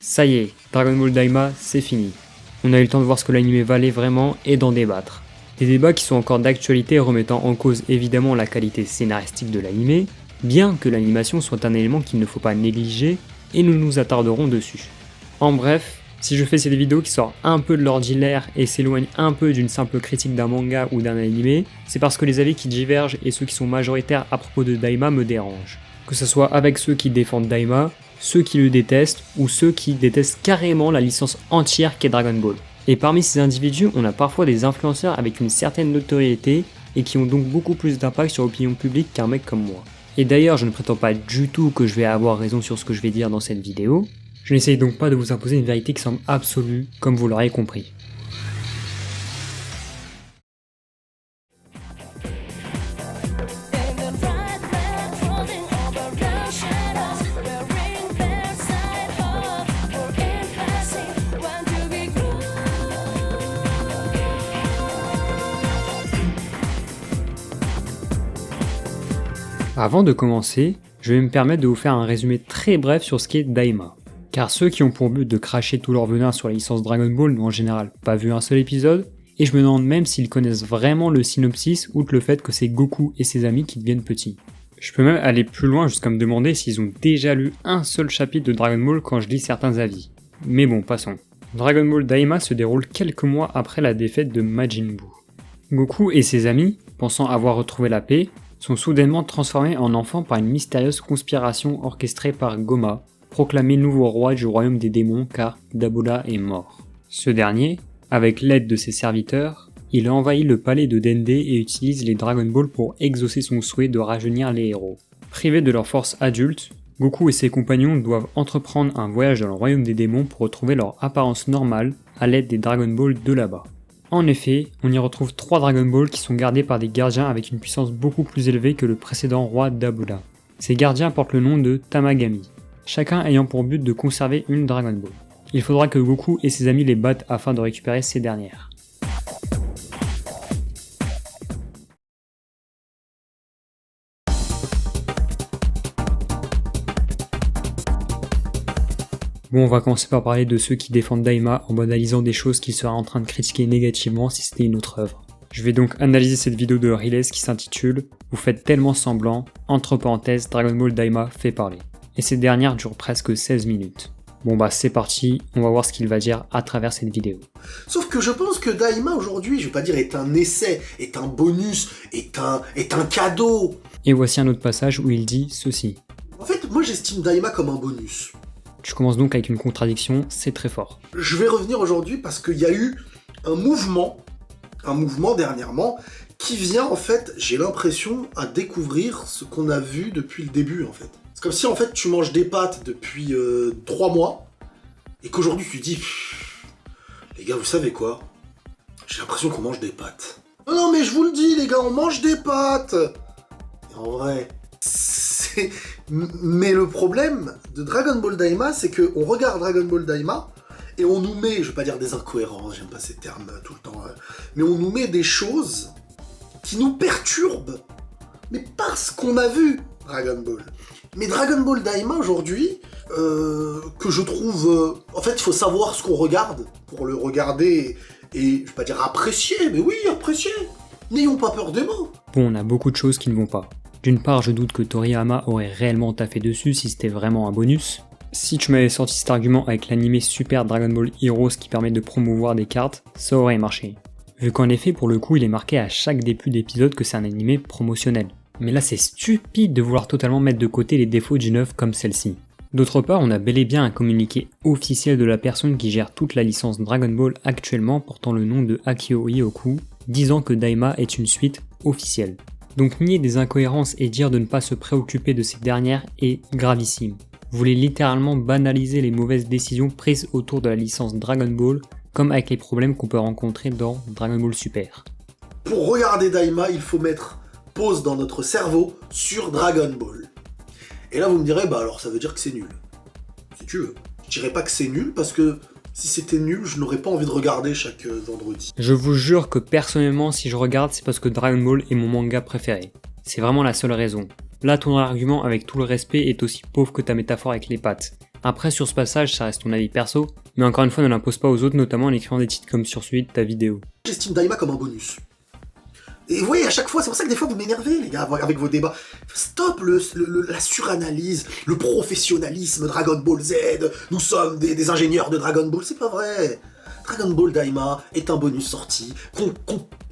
Ça y est, Dragon Ball Daima, c'est fini. On a eu le temps de voir ce que l'anime valait vraiment et d'en débattre. Des débats qui sont encore d'actualité remettant en cause évidemment la qualité scénaristique de l'anime, bien que l'animation soit un élément qu'il ne faut pas négliger, et nous nous attarderons dessus. En bref, si je fais cette vidéo qui sort un peu de l'ordinaire et s'éloigne un peu d'une simple critique d'un manga ou d'un anime, c'est parce que les avis qui divergent et ceux qui sont majoritaires à propos de Daima me dérangent. Que ce soit avec ceux qui défendent Daima, ceux qui le détestent ou ceux qui détestent carrément la licence entière qu'est Dragon Ball. Et parmi ces individus, on a parfois des influenceurs avec une certaine notoriété et qui ont donc beaucoup plus d'impact sur l'opinion publique qu'un mec comme moi. Et d'ailleurs, je ne prétends pas du tout que je vais avoir raison sur ce que je vais dire dans cette vidéo. Je n'essaye donc pas de vous imposer une vérité qui semble absolue, comme vous l'aurez compris. Avant de commencer, je vais me permettre de vous faire un résumé très bref sur ce qu'est Daima. Car ceux qui ont pour but de cracher tout leur venin sur la licence Dragon Ball n'ont en général pas vu un seul épisode, et je me demande même s'ils connaissent vraiment le synopsis outre le fait que c'est Goku et ses amis qui deviennent petits. Je peux même aller plus loin jusqu'à me demander s'ils ont déjà lu un seul chapitre de Dragon Ball quand je lis certains avis. Mais bon, passons. Dragon Ball Daima se déroule quelques mois après la défaite de Majin Buu. Goku et ses amis, pensant avoir retrouvé la paix, sont soudainement transformés en enfants par une mystérieuse conspiration orchestrée par Goma, proclamé nouveau roi du royaume des démons car Dabura est mort. Ce dernier, avec l'aide de ses serviteurs, il envahit le palais de Dende et utilise les Dragon Ball pour exaucer son souhait de rajeunir les héros. Privés de leur force adulte, Goku et ses compagnons doivent entreprendre un voyage dans le royaume des démons pour retrouver leur apparence normale à l'aide des Dragon Ball de là-bas. En effet, on y retrouve 3 Dragon Ball qui sont gardés par des gardiens avec une puissance beaucoup plus élevée que le précédent roi Dabura. Ces gardiens portent le nom de Tamagami, chacun ayant pour but de conserver une Dragon Ball. Il faudra que Goku et ses amis les battent afin de récupérer ces dernières. Bon, on va commencer par parler de ceux qui défendent Daima en banalisant des choses qu'ils seraient en train de critiquer négativement si c'était une autre œuvre. Je vais donc analyser cette vidéo de Riles qui s'intitule « Vous faites tellement semblant, entre parenthèses, Dragon Ball Daima fait parler ». Et cette dernière dure presque 16 minutes. Bon bah c'est parti, on va voir ce qu'il va dire à travers cette vidéo. Sauf que je pense que Daima aujourd'hui, je vais pas dire est un essai, est un bonus, est un cadeau. Et voici un autre passage où il dit ceci. En fait, moi j'estime Daima comme un bonus. Tu commences donc avec une contradiction, c'est très fort. Je vais revenir aujourd'hui parce qu'il y a eu un mouvement dernièrement, qui vient en fait, j'ai l'impression, à découvrir ce qu'on a vu depuis le début en fait. C'est comme si en fait tu manges des pâtes depuis 3 mois, et qu'aujourd'hui tu dis, les gars vous savez quoi, j'ai l'impression qu'on mange des pâtes. Non mais je vous le dis les gars, on mange des pâtes. Et en vrai, mais le problème de Dragon Ball Daima, c'est qu'on regarde Dragon Ball Daima, et on nous met, je vais pas dire des incohérences, j'aime pas ces termes tout le temps, mais on nous met des choses qui nous perturbent, mais parce qu'on a vu Dragon Ball. Mais Dragon Ball Daima aujourd'hui, que je trouve... en fait, il faut savoir ce qu'on regarde, pour le regarder, et je vais pas dire apprécier, mais oui, apprécier. N'ayons pas peur des mots. Bon, on a beaucoup de choses qui ne vont pas. D'une part, je doute que Toriyama aurait réellement taffé dessus si c'était vraiment un bonus. Si tu m'avais sorti cet argument avec l'anime Super Dragon Ball Heroes qui permet de promouvoir des cartes, ça aurait marché. Vu qu'en effet, pour le coup, il est marqué à chaque début d'épisode que c'est un anime promotionnel. Mais là, c'est stupide de vouloir totalement mettre de côté les défauts d'une œuvre comme celle-ci. D'autre part, on a bel et bien un communiqué officiel de la personne qui gère toute la licence Dragon Ball actuellement portant le nom de Akio Ioku, disant que Daima est une suite officielle. Donc nier des incohérences et dire de ne pas se préoccuper de ces dernières est gravissime. Vous voulez littéralement banaliser les mauvaises décisions prises autour de la licence Dragon Ball, comme avec les problèmes qu'on peut rencontrer dans Dragon Ball Super. Pour regarder Daima, il faut mettre pause dans notre cerveau sur Dragon Ball. Et là vous me direz, bah alors ça veut dire que c'est nul. Si tu veux. Je dirais pas que c'est nul parce que si c'était nul, je n'aurais pas envie de regarder chaque vendredi. Je vous jure que personnellement, si je regarde, c'est parce que Dragon Ball est mon manga préféré. C'est vraiment la seule raison. Là, ton argument avec tout le respect est aussi pauvre que ta métaphore avec les pattes. Après, sur ce passage, ça reste ton avis perso, mais encore une fois, ne l'impose pas aux autres, notamment en écrivant des titres comme sur celui de ta vidéo. J'estime Daima comme un bonus. Et vous voyez, à chaque fois, c'est pour ça que des fois vous m'énervez, les gars, avec vos débats. Stop la suranalyse, le professionnalisme Dragon Ball Z, nous sommes des ingénieurs de Dragon Ball, c'est pas vrai. Dragon Ball Daima est un bonus sorti, qu'on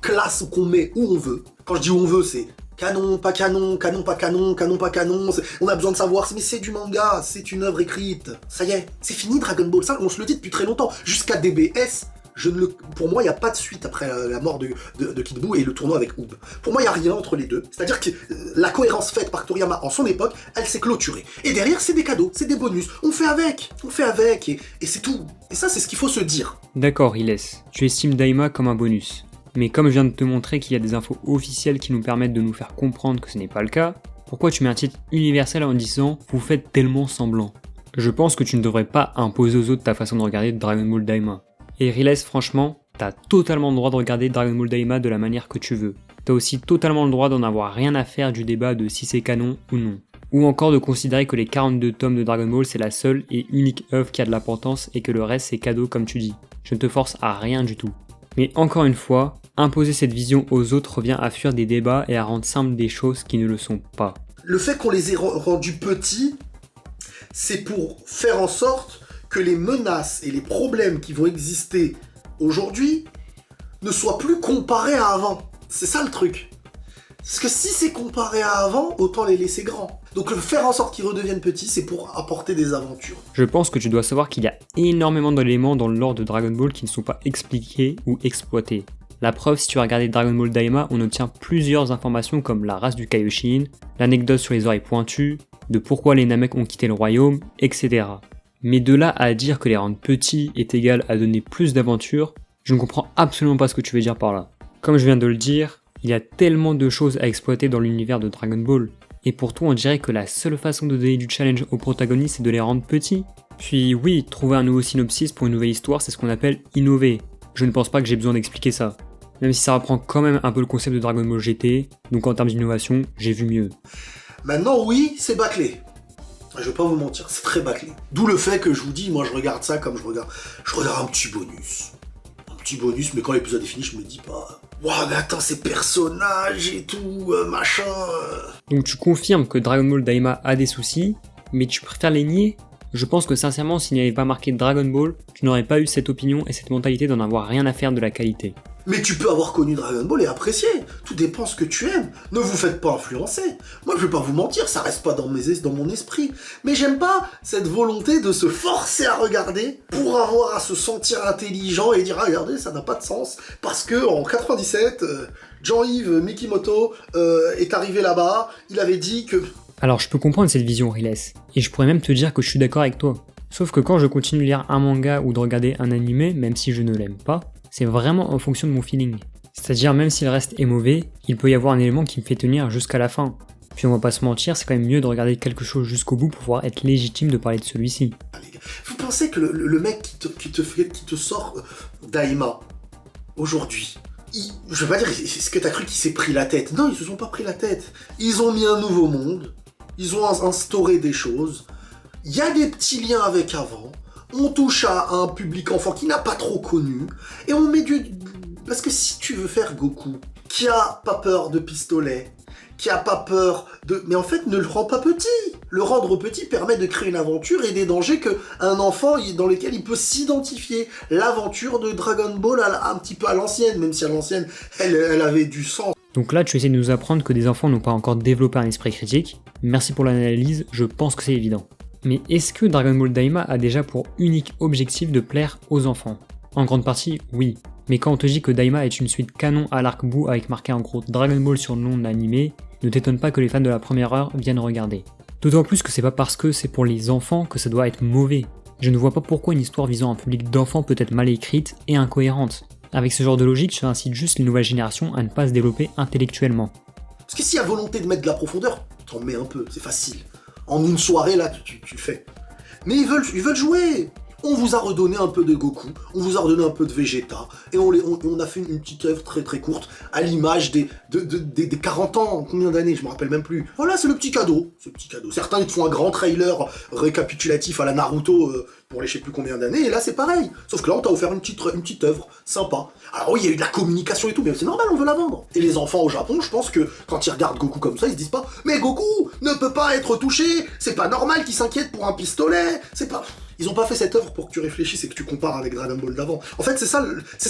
classe ou qu'on met où on veut. Quand je dis où on veut, c'est canon, pas canon, canon, pas canon, canon, pas canon, on a besoin de savoir, mais c'est du manga, c'est une œuvre écrite. Ça y est, c'est fini Dragon Ball, ça, on se le dit depuis très longtemps, jusqu'à DBS. Pour moi, il n'y a pas de suite après la mort de Kid Buu et le tournoi avec Oob. Pour moi, il n'y a rien entre les deux. C'est-à-dire que la cohérence faite par Toriyama en son époque, elle s'est clôturée. Et derrière, c'est des cadeaux, c'est des bonus. On fait avec, et c'est tout. Et ça, c'est ce qu'il faut se dire. D'accord, Riles, tu estimes Daima comme un bonus. Mais comme je viens de te montrer qu'il y a des infos officielles qui nous permettent de nous faire comprendre que ce n'est pas le cas, pourquoi tu mets un titre universel en disant « vous faites tellement semblant ». Je pense que tu ne devrais pas imposer aux autres ta façon de regarder Dragon Ball Daima. Et Riles, franchement, t'as totalement le droit de regarder Dragon Ball Daima de la manière que tu veux. T'as aussi totalement le droit d'en avoir rien à faire du débat de si c'est canon ou non. Ou encore de considérer que les 42 tomes de Dragon Ball c'est la seule et unique œuvre qui a de l'importance et que le reste c'est cadeau comme tu dis. Je ne te force à rien du tout. Mais encore une fois, imposer cette vision aux autres revient à fuir des débats et à rendre simples des choses qui ne le sont pas. Le fait qu'on les ait rendus petits, c'est pour faire en sorte que les menaces et les problèmes qui vont exister aujourd'hui ne soient plus comparés à avant. C'est ça le truc. Parce que si c'est comparé à avant, autant les laisser grands. Donc le faire en sorte qu'ils redeviennent petits, c'est pour apporter des aventures. Je pense que tu dois savoir qu'il y a énormément d'éléments dans le lore de Dragon Ball qui ne sont pas expliqués ou exploités. La preuve, si tu as regardé Dragon Ball Daima, on obtient plusieurs informations comme la race du Kaioshin, l'anecdote sur les oreilles pointues, de pourquoi les Namek ont quitté le royaume, etc. Mais de là à dire que les rendre petits est égal à donner plus d'aventures, je ne comprends absolument pas ce que tu veux dire par là. Comme je viens de le dire, il y a tellement de choses à exploiter dans l'univers de Dragon Ball, et pourtant on dirait que la seule façon de donner du challenge aux protagonistes c'est de les rendre petits. Puis oui, trouver un nouveau synopsis pour une nouvelle histoire c'est ce qu'on appelle innover. Je ne pense pas que j'ai besoin d'expliquer ça. Même si ça reprend quand même un peu le concept de Dragon Ball GT, donc en termes d'innovation, j'ai vu mieux. Maintenant oui, c'est bâclé. Je vais pas vous mentir, c'est très bâclé. D'où le fait que je vous dis, moi je regarde ça comme je regarde un petit bonus. Un petit bonus, mais quand l'épisode est fini, je me dis pas... Waouh, mais attends, ces personnages et tout, machin... Donc tu confirmes que Dragon Ball Daima a des soucis, mais tu préfères les nier ? Je pense que sincèrement, s'il n'y avait pas marqué Dragon Ball, tu n'aurais pas eu cette opinion et cette mentalité d'en avoir rien à faire de la qualité. Mais tu peux avoir connu Dragon Ball et apprécier. Tout dépend ce que tu aimes. Ne vous faites pas influencer. Moi, je vais pas vous mentir, ça reste pas dans mon esprit. Mais j'aime pas cette volonté de se forcer à regarder pour avoir à se sentir intelligent et dire ah, regardez, ça n'a pas de sens. Parce que en 97, Jean-Yves Mikimoto est arrivé là-bas, il avait dit que... Alors je peux comprendre cette vision, Riles, et je pourrais même te dire que je suis d'accord avec toi. Sauf que quand je continue de lire un manga ou de regarder un animé, même si je ne l'aime pas, c'est vraiment en fonction de mon feeling. C'est-à-dire même si le reste est mauvais, il peut y avoir un élément qui me fait tenir jusqu'à la fin. Puis on va pas se mentir, c'est quand même mieux de regarder quelque chose jusqu'au bout pour pouvoir être légitime de parler de celui-ci. Vous pensez que le mec qui te sort Daima, aujourd'hui, je vais pas dire, est-ce que t'as cru qu'il s'est pris la tête? Non, ils se sont pas pris la tête. Ils ont mis un nouveau monde, ils ont instauré des choses, il y a des petits liens avec avant, on touche à un public enfant qui n'a pas trop connu, et on met du... Parce que si tu veux faire Goku, qui a pas peur de pistolet, qui a pas peur de... Mais en fait, ne le rends pas petit. Le rendre petit permet de créer une aventure et des dangers qu'un enfant dans lesquels il peut s'identifier. L'aventure de Dragon Ball un petit peu à l'ancienne, même si à l'ancienne, elle avait du sens. Donc là, tu essaies de nous apprendre que des enfants n'ont pas encore développé un esprit critique. Merci pour l'analyse, je pense que c'est évident. Mais est-ce que Dragon Ball Daima a déjà pour unique objectif de plaire aux enfants? En grande partie, oui. Mais quand on te dit que Daima est une suite canon à l'arc Buu avec marqué en gros Dragon Ball sur le nom de l'animé, ne t'étonne pas que les fans de la première heure viennent regarder. D'autant plus que c'est pas parce que c'est pour les enfants que ça doit être mauvais. Je ne vois pas pourquoi une histoire visant un public d'enfants peut être mal écrite et incohérente. Avec ce genre de logique, tu incites juste les nouvelles générations à ne pas se développer intellectuellement. Parce que s'il y a volonté de mettre de la profondeur, t'en mets un peu, c'est facile. En une soirée, là, tu le fais. Mais ils veulent jouer. on vous a redonné un peu de Goku, on vous a redonné un peu de Vegeta, et on a fait une petite œuvre très très courte, à l'image des 40 ans, combien d'années, je me rappelle même plus. Voilà, c'est le petit cadeau, Certains, ils te font un grand trailer récapitulatif à la Naruto pour les je sais plus combien d'années, et là c'est pareil. Sauf que là, on t'a offert une petite œuvre sympa. Alors oui, il y a eu de la communication et tout, mais c'est normal, on veut la vendre. Et les enfants au Japon, je pense que quand ils regardent Goku comme ça, ils se disent pas « Mais Goku ne peut pas être touché, c'est pas normal qu'il s'inquiète pour un pistolet, c'est pas... » Ils ont pas fait cette œuvre pour que tu réfléchisses et que tu compares avec Dragon Ball d'avant. En fait, c'est ça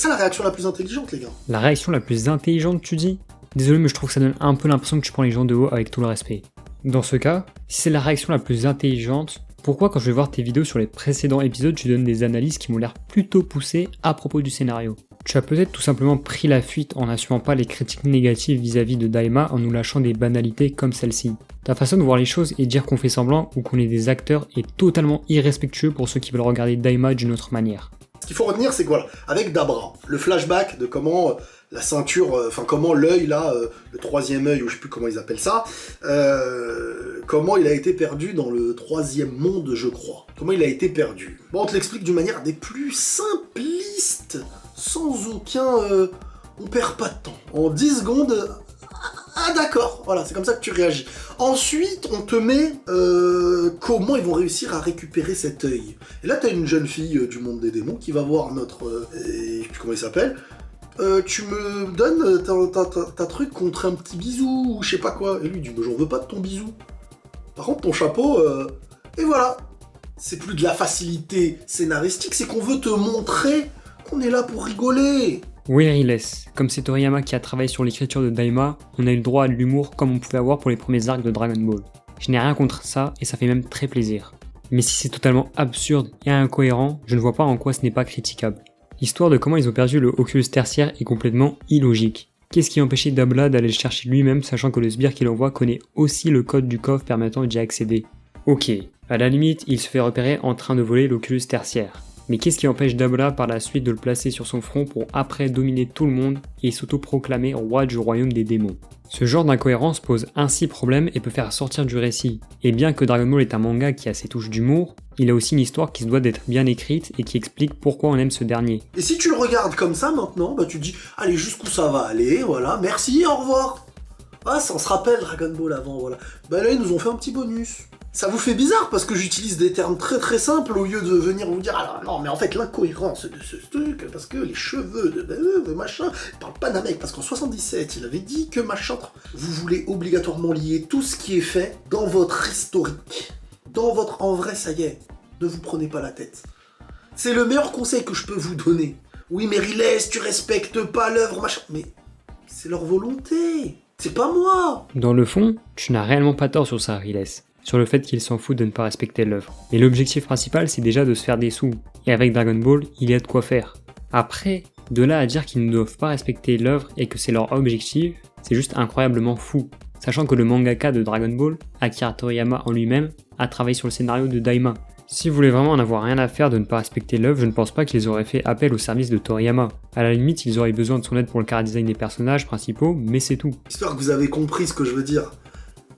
la réaction la plus intelligente, les gars. La réaction la plus intelligente, tu dis? Désolé, mais je trouve que ça donne un peu l'impression que tu prends les gens de haut avec tout le respect. Dans ce cas, si c'est la réaction la plus intelligente, pourquoi quand je vais voir tes vidéos sur les précédents épisodes, tu donnes des analyses qui m'ont l'air plutôt poussées à propos du scénario? Tu as peut-être tout simplement pris la fuite en n'assumant pas les critiques négatives vis-à-vis de Daima en nous lâchant des banalités comme celle-ci. Ta façon de voir les choses et dire qu'on fait semblant ou qu'on est des acteurs est totalement irrespectueux pour ceux qui veulent regarder Daima d'une autre manière. Ce qu'il faut retenir, c'est que voilà, avec Dabra, le flashback de comment la ceinture, comment l'œil là, le troisième œil, ou je sais plus comment ils appellent ça, comment il a été perdu dans le troisième monde, je crois. Comment il a été perdu. Bon, on te l'explique d'une manière des plus simplistes, sans aucun... on perd pas de temps. En 10 secondes... Ah d'accord, voilà, c'est comme ça que tu réagis. Ensuite, on te met comment ils vont réussir à récupérer cet œil. Et là, t'as une jeune fille du monde des démons qui va voir notre... je sais plus comment il s'appelle. Tu me donnes ta truc contre un petit bisou, ou je sais pas quoi. Et lui il dit, j'en veux pas de ton bisou. Par contre, ton chapeau... Et voilà. C'est plus de la facilité scénaristique, c'est qu'on veut te montrer qu'on est là pour rigoler. Oui, Riles, comme c'est Toriyama qui a travaillé sur l'écriture de Daima, on a eu le droit à de l'humour comme on pouvait avoir pour les premiers arcs de Dragon Ball. Je n'ai rien contre ça et ça fait même très plaisir. Mais si c'est totalement absurde et incohérent, je ne vois pas en quoi ce n'est pas critiquable. L'histoire de comment ils ont perdu le Oculus tertiaire est complètement illogique. Qu'est-ce qui empêchait Dabla d'aller le chercher lui-même sachant que le sbire qu'il envoie connaît aussi le code du coffre permettant d'y accéder? Ok, à la limite, il se fait repérer en train de voler l'Oculus tertiaire. Mais qu'est-ce qui empêche Dabla par la suite de le placer sur son front pour après dominer tout le monde et s'auto-proclamer roi du royaume des démons? Ce genre d'incohérence pose ainsi problème et peut faire sortir du récit. Et bien que Dragon Ball est un manga qui a ses touches d'humour, il a aussi une histoire qui se doit d'être bien écrite et qui explique pourquoi on aime ce dernier. Et si tu le regardes comme ça maintenant, bah tu te dis, allez, jusqu'où ça va aller, voilà, merci, au revoir. Ah, ça on se rappelle Dragon Ball avant, voilà. Bah là, ils nous ont fait un petit bonus. Ça vous fait bizarre parce que j'utilise des termes très très simples au lieu de venir vous dire alors non mais en fait l'incohérence de ce truc parce que les cheveux de machin, il parle pas d'un mec parce qu'en 77 il avait dit que machin. Vous voulez obligatoirement lier tout ce qui est fait dans votre historique, dans votre en vrai ça y est, ne vous prenez pas la tête. C'est le meilleur conseil que je peux vous donner. Oui mais Riles, tu respectes pas l'œuvre machin, mais c'est leur volonté, c'est pas moi. Dans le fond, tu n'as réellement pas tort sur ça, Riles. Sur le fait qu'il s'en fout de ne pas respecter l'œuvre. Mais l'objectif principal, c'est déjà de se faire des sous. Et avec Dragon Ball, il y a de quoi faire. Après, de là à dire qu'ils ne doivent pas respecter l'œuvre et que c'est leur objectif, c'est juste incroyablement fou. Sachant que le mangaka de Dragon Ball, Akira Toriyama en lui-même, a travaillé sur le scénario de Daima. S'ils voulaient vraiment en avoir rien à faire de ne pas respecter l'œuvre, je ne pense pas qu'ils auraient fait appel au service de Toriyama. À la limite, ils auraient besoin de son aide pour le chara-design des personnages principaux, mais c'est tout. J'espère que vous avez compris ce que je veux dire.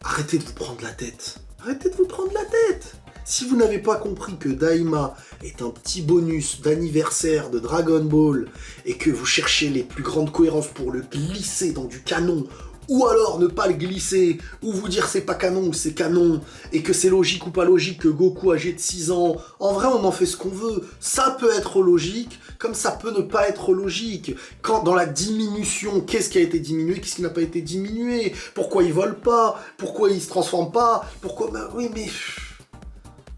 Arrêtez de vous prendre la tête. Arrêtez de vous prendre la tête. Si vous n'avez pas compris que Daima est un petit bonus d'anniversaire de Dragon Ball et que vous cherchez les plus grandes cohérences pour le glisser dans du canon, ou alors ne pas le glisser, ou vous dire c'est pas canon ou c'est canon, et que c'est logique ou pas logique que Goku âgé de 6 ans, en vrai on en fait ce qu'on veut, ça peut être logique, comme ça peut ne pas être logique. Quand dans la diminution, qu'est-ce qui a été diminué, qu'est-ce qui n'a pas été diminué, pourquoi ils volent pas, pourquoi ils se transforment pas, pourquoi... Bah oui mais...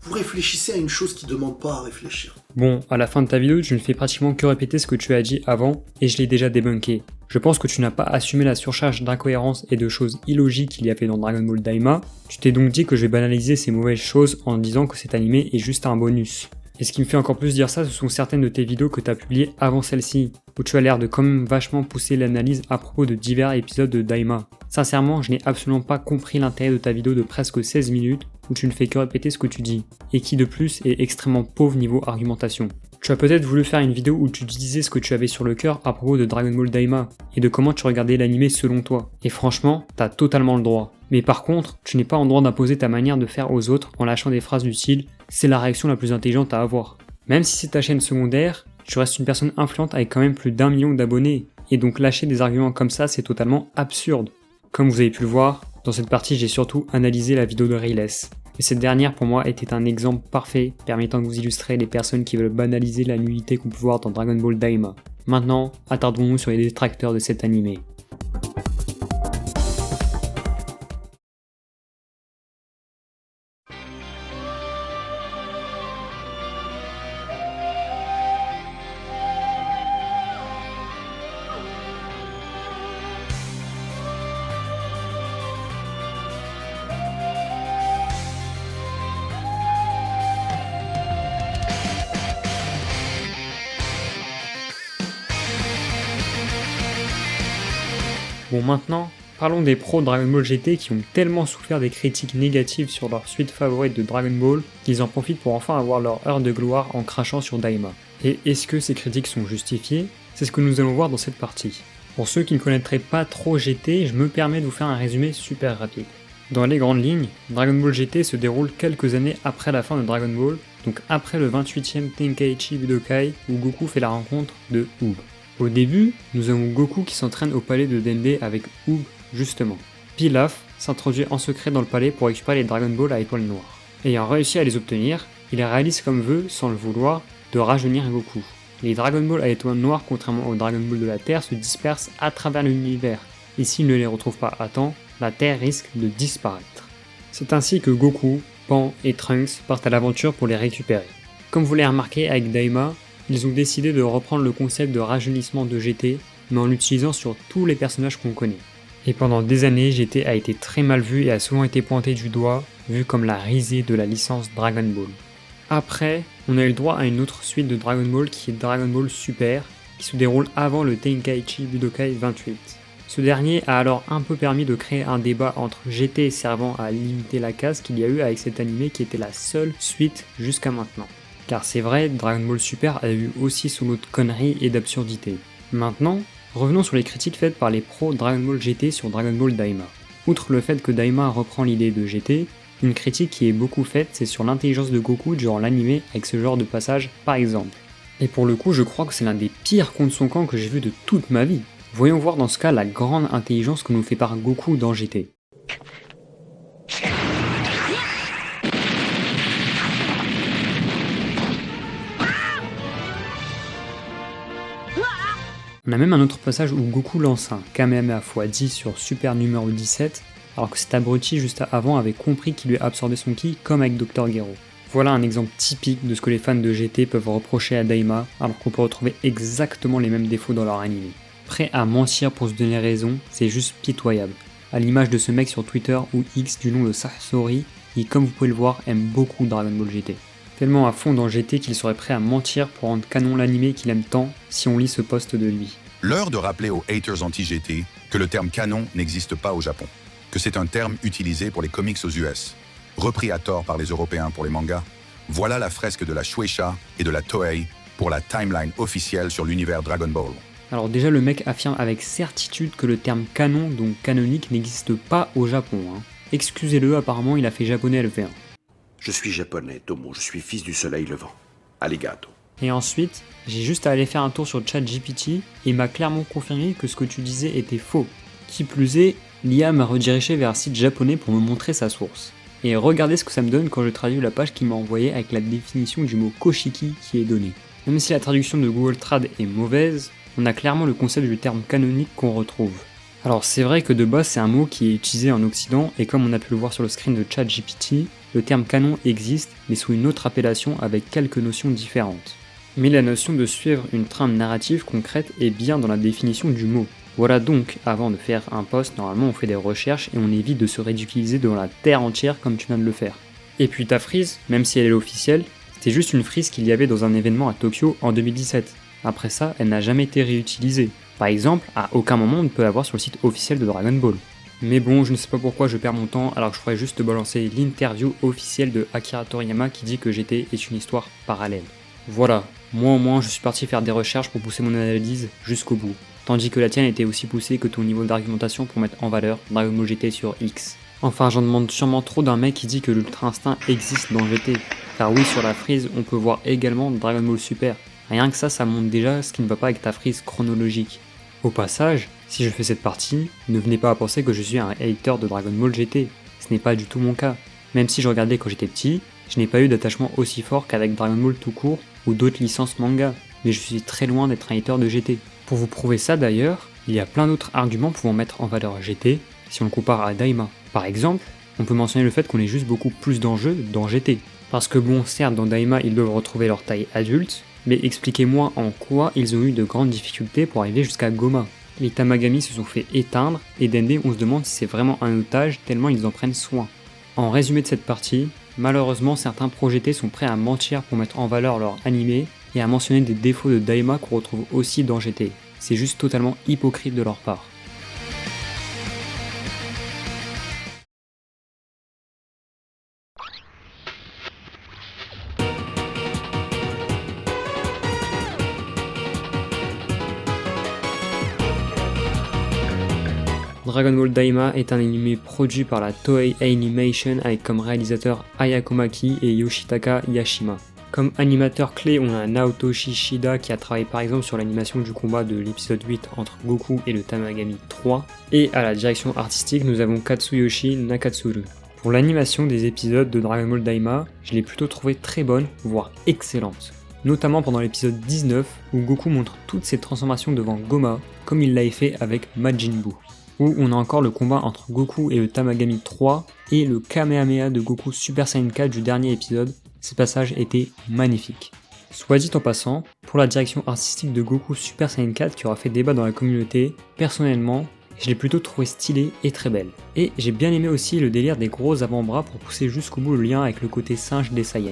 Vous réfléchissez à une chose qui demande pas à réfléchir. Bon, à la fin de ta vidéo, tu ne fais pratiquement que répéter ce que tu as dit avant, et je l'ai déjà débunké. Je pense que tu n'as pas assumé la surcharge d'incohérences et de choses illogiques qu'il y avait dans Dragon Ball Daima. Tu t'es donc dit que je vais banaliser ces mauvaises choses en disant que cet animé est juste un bonus. Et ce qui me fait encore plus dire ça, ce sont certaines de tes vidéos que tu as publiées avant celle-ci, où tu as l'air de quand même vachement pousser l'analyse à propos de divers épisodes de Daima. Sincèrement, je n'ai absolument pas compris l'intérêt de ta vidéo de presque 16 minutes, où tu ne fais que répéter ce que tu dis, et qui de plus est extrêmement pauvre niveau argumentation. Tu as peut-être voulu faire une vidéo où tu disais ce que tu avais sur le cœur à propos de Dragon Ball Daima, et de comment tu regardais l'animé selon toi, et franchement, t'as totalement le droit. Mais par contre, tu n'es pas en droit d'imposer ta manière de faire aux autres en lâchant des phrases du style « c'est la réaction la plus intelligente à avoir ». Même si c'est ta chaîne secondaire, tu restes une personne influente avec quand même plus d'1 million d'abonnés, et donc lâcher des arguments comme ça c'est totalement absurde. Comme vous avez pu le voir, dans cette partie j'ai surtout analysé la vidéo de Rayles. Et cette dernière pour moi était un exemple parfait permettant de vous illustrer les personnes qui veulent banaliser la nullité qu'on peut voir dans Dragon Ball Daima. Maintenant, attardons-nous sur les détracteurs de cet animé. Bon maintenant, parlons des pros de Dragon Ball GT qui ont tellement souffert des critiques négatives sur leur suite favorite de Dragon Ball qu'ils en profitent pour enfin avoir leur heure de gloire en crachant sur Daima. Et est-ce que ces critiques sont justifiées? C'est ce que nous allons voir dans cette partie. Pour ceux qui ne connaîtraient pas trop GT, je me permets de vous faire un résumé super rapide. Dans les grandes lignes, Dragon Ball GT se déroule quelques années après la fin de Dragon Ball, donc après le 28e Tenkaichi Budokai où Goku fait la rencontre de Oob. Au début, nous avons Goku qui s'entraîne au palais de Dende avec Oob justement. Pilaf s'introduit en secret dans le palais pour récupérer les Dragon Ball à étoiles noires. Ayant réussi à les obtenir, il réalise comme vœu, sans le vouloir, de rajeunir Goku. Les Dragon Ball à étoiles noires, contrairement aux Dragon Ball de la Terre, se dispersent à travers l'univers, et s'il ne les retrouve pas à temps, la Terre risque de disparaître. C'est ainsi que Goku, Pan et Trunks partent à l'aventure pour les récupérer. Comme vous l'avez remarqué avec Daima, ils ont décidé de reprendre le concept de rajeunissement de GT, mais en l'utilisant sur tous les personnages qu'on connaît. Et pendant des années, GT a été très mal vu et a souvent été pointé du doigt, vu comme la risée de la licence Dragon Ball. Après, on a eu le droit à une autre suite de Dragon Ball qui est Dragon Ball Super, qui se déroule avant le Tenkaichi Budokai 28. Ce dernier a alors un peu permis de créer un débat entre GT servant à limiter la casse qu'il y a eu avec cet animé qui était la seule suite jusqu'à maintenant. Car c'est vrai, Dragon Ball Super a eu aussi son lot de conneries et d'absurdités. Maintenant, revenons sur les critiques faites par les pros Dragon Ball GT sur Dragon Ball Daima. Outre le fait que Daima reprend l'idée de GT, une critique qui est beaucoup faite c'est sur l'intelligence de Goku durant l'animé avec ce genre de passage par exemple. Et pour le coup je crois que c'est l'un des pires contre son camp que j'ai vu de toute ma vie. Voyons voir dans ce cas la grande intelligence que nous fait par Goku dans GT. On a même un autre passage où Goku lance un Kamehameha x10 sur Super numéro 17, alors que cet abruti juste avant avait compris qu'il lui absorbait son ki comme avec Dr Gero. Voilà un exemple typique de ce que les fans de GT peuvent reprocher à Daima, alors qu'on peut retrouver exactement les mêmes défauts dans leur animé. Prêt à mentir pour se donner raison, c'est juste pitoyable. À l'image de ce mec sur Twitter ou X du nom de Sasori, qui comme vous pouvez le voir aime beaucoup Dragon Ball GT. Tellement à fond dans GT qu'il serait prêt à mentir pour rendre canon l'animé qu'il aime tant si on lit ce post de lui. L'heure de rappeler aux haters anti-GT que le terme canon n'existe pas au Japon, que c'est un terme utilisé pour les comics aux US, repris à tort par les Européens pour les mangas. Voilà la fresque de la Shueisha et de la Toei pour la timeline officielle sur l'univers Dragon Ball. Alors déjà le mec affirme avec certitude que le terme canon, donc canonique, n'existe pas au Japon. Excusez-le, apparemment il a fait japonais LV1. Je suis japonais, Tomo, je suis fils du soleil levant. Arigato. Et ensuite, j'ai juste à aller faire un tour sur ChatGPT et il m'a clairement confirmé que ce que tu disais était faux. Qui plus est, l'IA m'a redirigé vers un site japonais pour me montrer sa source. Et regardez ce que ça me donne quand je traduis la page qu'il m'a envoyée avec la définition du mot Koshiki qui est donnée. Même si la traduction de Google Trad est mauvaise, on a clairement le concept du terme canonique qu'on retrouve. Alors c'est vrai que de base c'est un mot qui est utilisé en Occident et comme on a pu le voir sur le screen de ChatGPT, le terme canon existe mais sous une autre appellation avec quelques notions différentes. Mais la notion de suivre une trame narrative concrète est bien dans la définition du mot. Voilà donc, avant de faire un post, normalement on fait des recherches et on évite de se ridiculiser devant la terre entière comme tu viens de le faire. Et puis ta frise, même si elle est officielle, c'était juste une frise qu'il y avait dans un événement à Tokyo en 2017. Après ça, elle n'a jamais été réutilisée. Par exemple, à aucun moment on ne peut la voir sur le site officiel de Dragon Ball. Mais bon, je ne sais pas pourquoi je perds mon temps alors que je pourrais juste te balancer l'interview officielle de Akira Toriyama qui dit que GT est une histoire parallèle. Voilà, moi au moins je suis parti faire des recherches pour pousser mon analyse jusqu'au bout. Tandis que la tienne était aussi poussée que ton niveau d'argumentation pour mettre en valeur Dragon Ball GT sur X. Enfin, j'en demande sûrement trop d'un mec qui dit que l'Ultra Instinct existe dans GT. Car oui, sur la frise, on peut voir également Dragon Ball Super. Rien que ça montre déjà ce qui ne va pas avec ta frise chronologique. Au passage, si je fais cette partie, ne venez pas à penser que je suis un hater de Dragon Ball GT. Ce n'est pas du tout mon cas. Même si je regardais quand j'étais petit, je n'ai pas eu d'attachement aussi fort qu'avec Dragon Ball tout court ou d'autres licences manga. Mais je suis très loin d'être un hater de GT. Pour vous prouver ça d'ailleurs, il y a plein d'autres arguments pouvant mettre en valeur GT si on le compare à Daima. Par exemple, on peut mentionner le fait qu'on ait juste beaucoup plus d'enjeux dans GT. Parce que bon, certes, dans Daima, ils doivent retrouver leur taille adulte, mais expliquez-moi en quoi ils ont eu de grandes difficultés pour arriver jusqu'à Goma. Les Tamagami se sont fait éteindre, et Dende, on se demande si c'est vraiment un otage tellement ils en prennent soin. En résumé de cette partie, malheureusement certains projetés sont prêts à mentir pour mettre en valeur leur animé, et à mentionner des défauts de Daima qu'on retrouve aussi dans GT. C'est juste totalement hypocrite de leur part. Dragon Ball Daima est un anime produit par la Toei Animation avec comme réalisateur Ayako Maki et Yoshitaka Yashima. Comme animateur clé, on a Naotoshi Shida qui a travaillé par exemple sur l'animation du combat de l'épisode 8 entre Goku et le Tamagami 3. Et à la direction artistique, nous avons Katsuyoshi Nakatsuru. Pour l'animation des épisodes de Dragon Ball Daima, je l'ai plutôt trouvé très bonne, voire excellente. Notamment pendant l'épisode 19 où Goku montre toutes ses transformations devant Goma, comme il l'avait fait avec Majin Buu. Où on a encore le combat entre Goku et le Tamagami 3 et le Kamehameha de Goku Super Saiyan 4 du dernier épisode. Ces passages étaient magnifiques. Soit dit en passant, pour la direction artistique de Goku Super Saiyan 4 qui aura fait débat dans la communauté, personnellement, je l'ai plutôt trouvé stylée et très belle. Et j'ai bien aimé aussi le délire des gros avant-bras pour pousser jusqu'au bout le lien avec le côté singe des Saiyans.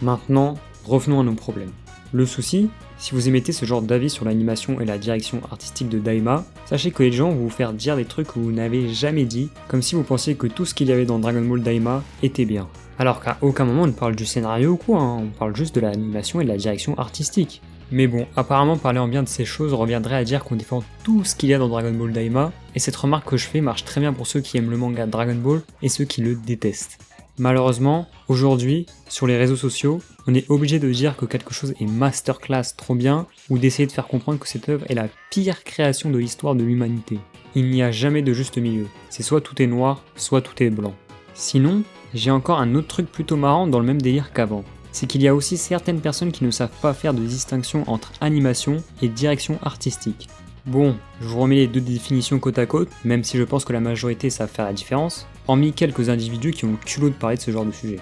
Maintenant, revenons à nos problèmes. Le souci, si vous émettez ce genre d'avis sur l'animation et la direction artistique de Daima, sachez que les gens vont vous faire dire des trucs que vous n'avez jamais dit, comme si vous pensiez que tout ce qu'il y avait dans Dragon Ball Daima était bien. Alors qu'à aucun moment on ne parle du scénario ou quoi, on parle juste de l'animation et de la direction artistique. Mais bon, apparemment parler en bien de ces choses reviendrait à dire qu'on défend tout ce qu'il y a dans Dragon Ball Daima, et cette remarque que je fais marche très bien pour ceux qui aiment le manga Dragon Ball et ceux qui le détestent. Malheureusement, aujourd'hui, sur les réseaux sociaux, on est obligé de dire que quelque chose est masterclass trop bien, ou d'essayer de faire comprendre que cette œuvre est la pire création de l'histoire de l'humanité. Il n'y a jamais de juste milieu, c'est soit tout est noir, soit tout est blanc. Sinon, j'ai encore un autre truc plutôt marrant dans le même délire qu'avant. C'est qu'il y a aussi certaines personnes qui ne savent pas faire de distinction entre animation et direction artistique. Bon, je vous remets les deux définitions côte à côte, même si je pense que la majorité savent faire la différence, hormis quelques individus qui ont le culot de parler de ce genre de sujet.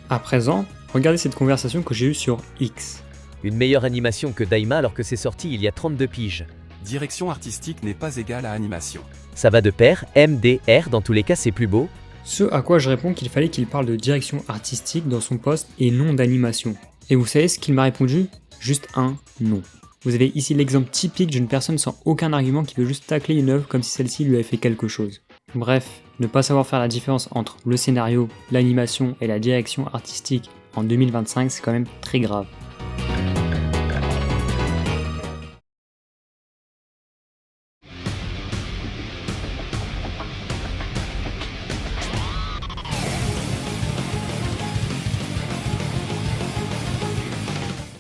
À présent, regardez cette conversation que j'ai eue sur X. Une meilleure animation que Daima alors que c'est sorti il y a 32 piges. Direction artistique n'est pas égale à animation. Ça va de pair, MDR, dans tous les cas c'est plus beau. Ce à quoi je réponds qu'il fallait qu'il parle de direction artistique dans son post et non d'animation. Et vous savez ce qu'il m'a répondu ? Juste un non. Vous avez ici l'exemple typique d'une personne sans aucun argument qui veut juste tacler une œuvre comme si celle-ci lui avait fait quelque chose. Bref, ne pas savoir faire la différence entre le scénario, l'animation et la direction artistique en 2025, c'est quand même très grave.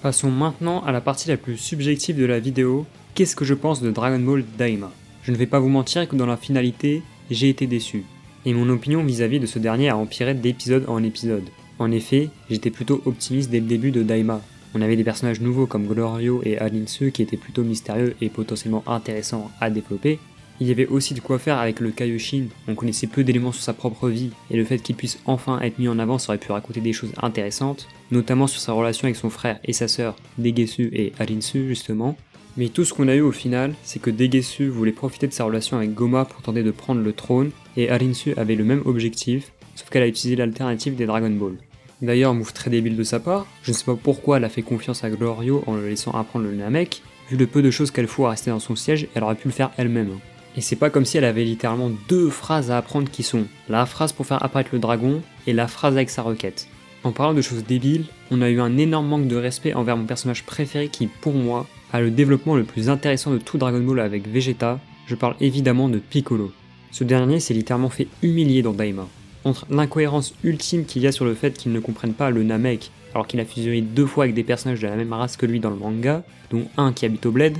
Passons maintenant à la partie la plus subjective de la vidéo, qu'est-ce que je pense de Dragon Ball Daima. Je ne vais pas vous mentir que dans la finalité, j'ai été déçu. Et mon opinion vis-à-vis de ce dernier a empiré d'épisode en épisode. En effet, j'étais plutôt optimiste dès le début de Daima. On avait des personnages nouveaux comme Glorio et Arinsu qui étaient plutôt mystérieux et potentiellement intéressants à développer. Il y avait aussi de quoi faire avec le Kaioshin, on connaissait peu d'éléments sur sa propre vie, et le fait qu'il puisse enfin être mis en avant ça aurait pu raconter des choses intéressantes, notamment sur sa relation avec son frère et sa sœur, Degesu et Arinsu justement. Mais tout ce qu'on a eu au final, c'est que Degesu voulait profiter de sa relation avec Goma pour tenter de prendre le trône, et Arinsu avait le même objectif, sauf qu'elle a utilisé l'alternative des Dragon Ball. D'ailleurs, move très débile de sa part, je ne sais pas pourquoi elle a fait confiance à Glorio en le laissant apprendre le Namek, vu le peu de choses qu'elle fout à rester dans son siège, elle aurait pu le faire elle-même. Et c'est pas comme si elle avait littéralement deux phrases à apprendre qui sont la phrase pour faire apparaître le dragon et la phrase avec sa requête. En parlant de choses débiles, on a eu un énorme manque de respect envers mon personnage préféré qui, pour moi, a le développement le plus intéressant de tout Dragon Ball avec Vegeta, je parle évidemment de Piccolo. Ce dernier s'est littéralement fait humilier dans Daima. Entre l'incohérence ultime qu'il y a sur le fait qu'ils ne comprennent pas le Namek, alors qu'il a fusionné 2 fois avec des personnages de la même race que lui dans le manga, dont un qui habite au bled,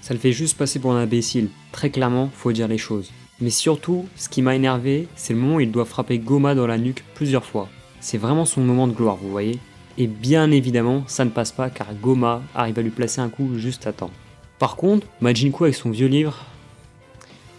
ça le fait juste passer pour un imbécile. Très clairement, faut dire les choses. Mais surtout, ce qui m'a énervé, c'est le moment où il doit frapper Goma dans la nuque plusieurs fois. C'est vraiment son moment de gloire, vous voyez. Et bien évidemment, ça ne passe pas car Goma arrive à lui placer un coup juste à temps. Par contre, Majinku avec son vieux livre...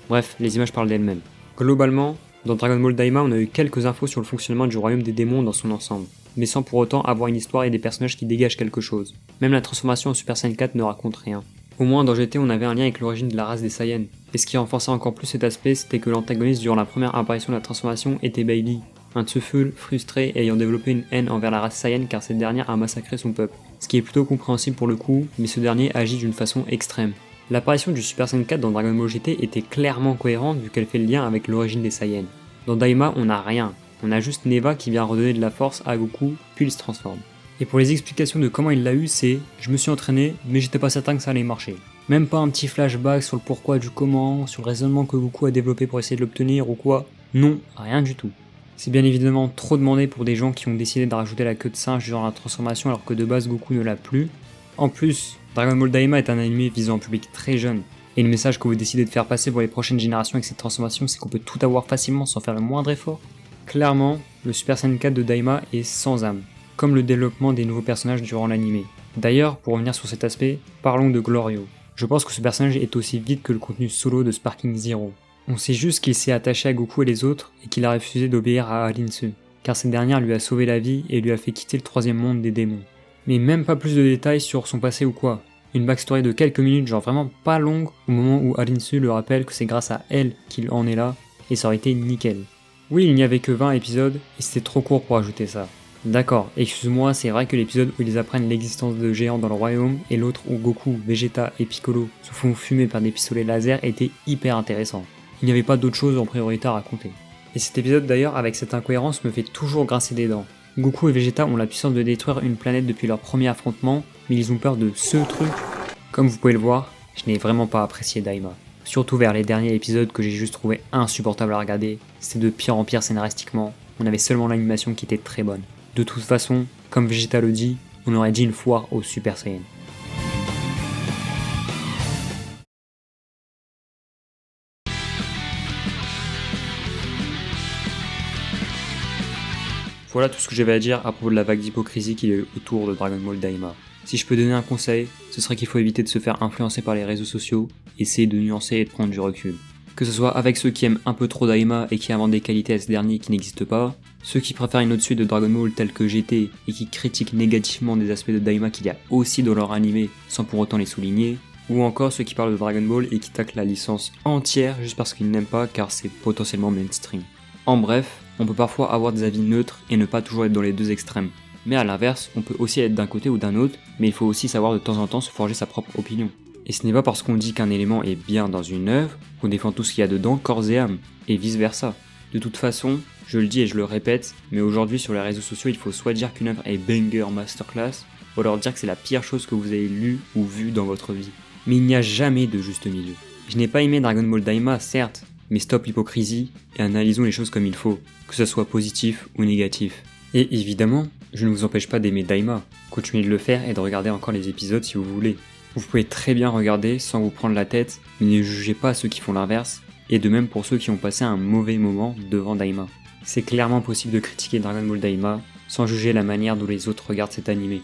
Bref, les images parlent d'elles-mêmes. Globalement, dans Dragon Ball Daima, on a eu quelques infos sur le fonctionnement du royaume des démons dans son ensemble, mais sans pour autant avoir une histoire et des personnages qui dégagent quelque chose. Même la transformation en Super Saiyan 4 ne raconte rien. Au moins dans GT, on avait un lien avec l'origine de la race des Saiyans. Et ce qui renforçait encore plus cet aspect, c'était que l'antagoniste durant la première apparition de la transformation était Bailey, un Tsuful frustré ayant développé une haine envers la race Saiyan car cette dernière a massacré son peuple. Ce qui est plutôt compréhensible pour le coup, mais ce dernier agit d'une façon extrême. L'apparition du Super Saiyan 4 dans Dragon Ball GT était clairement cohérente vu qu'elle fait le lien avec l'origine des Saiyans. Dans Daima, on n'a rien, on a juste Neva qui vient redonner de la force à Goku, puis il se transforme. Et pour les explications de comment il l'a eu, c'est « je me suis entraîné, mais j'étais pas certain que ça allait marcher ». Même pas un petit flashback sur le pourquoi du comment, sur le raisonnement que Goku a développé pour essayer de l'obtenir ou quoi. Non, rien du tout. C'est bien évidemment trop demandé pour des gens qui ont décidé de rajouter la queue de singe durant la transformation alors que de base Goku ne l'a plus. En plus, Dragon Ball Daima est un anime visant un public très jeune. Et le message que vous décidez de faire passer pour les prochaines générations avec cette transformation, c'est qu'on peut tout avoir facilement sans faire le moindre effort. Clairement, le Super Saiyan 4 de Daima est sans âme, comme le développement des nouveaux personnages durant l'anime. D'ailleurs, pour revenir sur cet aspect, parlons de Glorio. Je pense que ce personnage est aussi vide que le contenu solo de Sparking Zero. On sait juste qu'il s'est attaché à Goku et les autres, et qu'il a refusé d'obéir à Alinsu, car cette dernière lui a sauvé la vie et lui a fait quitter le troisième monde des démons. Mais même pas plus de détails sur son passé ou quoi. Une backstory de quelques minutes, genre vraiment pas longue, au moment où Alinsu le rappelle que c'est grâce à elle qu'il en est là, et ça aurait été nickel. Oui, il n'y avait que 20 épisodes, et c'était trop court pour ajouter ça. D'accord, excuse-moi, c'est vrai que l'épisode où ils apprennent l'existence de géants dans le royaume, et l'autre où Goku, Vegeta et Piccolo se font fumer par des pistolets laser était hyper intéressant. Il n'y avait pas d'autre chose en priorité à raconter. Et cet épisode d'ailleurs, avec cette incohérence, me fait toujours grincer des dents. Goku et Vegeta ont la puissance de détruire une planète depuis leur premier affrontement, mais ils ont peur de ce truc. Comme vous pouvez le voir, je n'ai vraiment pas apprécié Daima. Surtout vers les derniers épisodes que j'ai juste trouvé insupportable à regarder, c'était de pire en pire scénaristiquement, on avait seulement l'animation qui était très bonne. De toute façon, comme Vegeta le dit, on aurait dit une foire au Super Saiyan. Voilà tout ce que j'avais à dire à propos de la vague d'hypocrisie qu'il y a eu autour de Dragon Ball Daima. Si je peux donner un conseil, ce serait qu'il faut éviter de se faire influencer par les réseaux sociaux, essayer de nuancer et de prendre du recul. Que ce soit avec ceux qui aiment un peu trop Daima et qui inventent des qualités à ce dernier qui n'existent pas, ceux qui préfèrent une autre suite de Dragon Ball telle que GT et qui critiquent négativement des aspects de Daima qu'il y a aussi dans leur animé sans pour autant les souligner, ou encore ceux qui parlent de Dragon Ball et qui taclent la licence entière juste parce qu'ils n'aiment pas car c'est potentiellement mainstream. En bref, on peut parfois avoir des avis neutres et ne pas toujours être dans les deux extrêmes. Mais à l'inverse, on peut aussi être d'un côté ou d'un autre, mais il faut aussi savoir de temps en temps se forger sa propre opinion. Et ce n'est pas parce qu'on dit qu'un élément est bien dans une œuvre qu'on défend tout ce qu'il y a dedans corps et âme, et vice versa. De toute façon, je le dis et je le répète, mais aujourd'hui sur les réseaux sociaux il faut soit dire qu'une œuvre est banger masterclass, ou alors dire que c'est la pire chose que vous avez lue ou vue dans votre vie. Mais il n'y a jamais de juste milieu. Je n'ai pas aimé Dragon Ball Daima, certes, mais stop l'hypocrisie et analysons les choses comme il faut, que ce soit positif ou négatif. Et évidemment, je ne vous empêche pas d'aimer Daima, continuez de le faire et de regarder encore les épisodes si vous voulez. Vous pouvez très bien regarder sans vous prendre la tête, mais ne jugez pas ceux qui font l'inverse, et de même pour ceux qui ont passé un mauvais moment devant Daima. C'est clairement possible de critiquer Dragon Ball Daima sans juger la manière dont les autres regardent cet animé.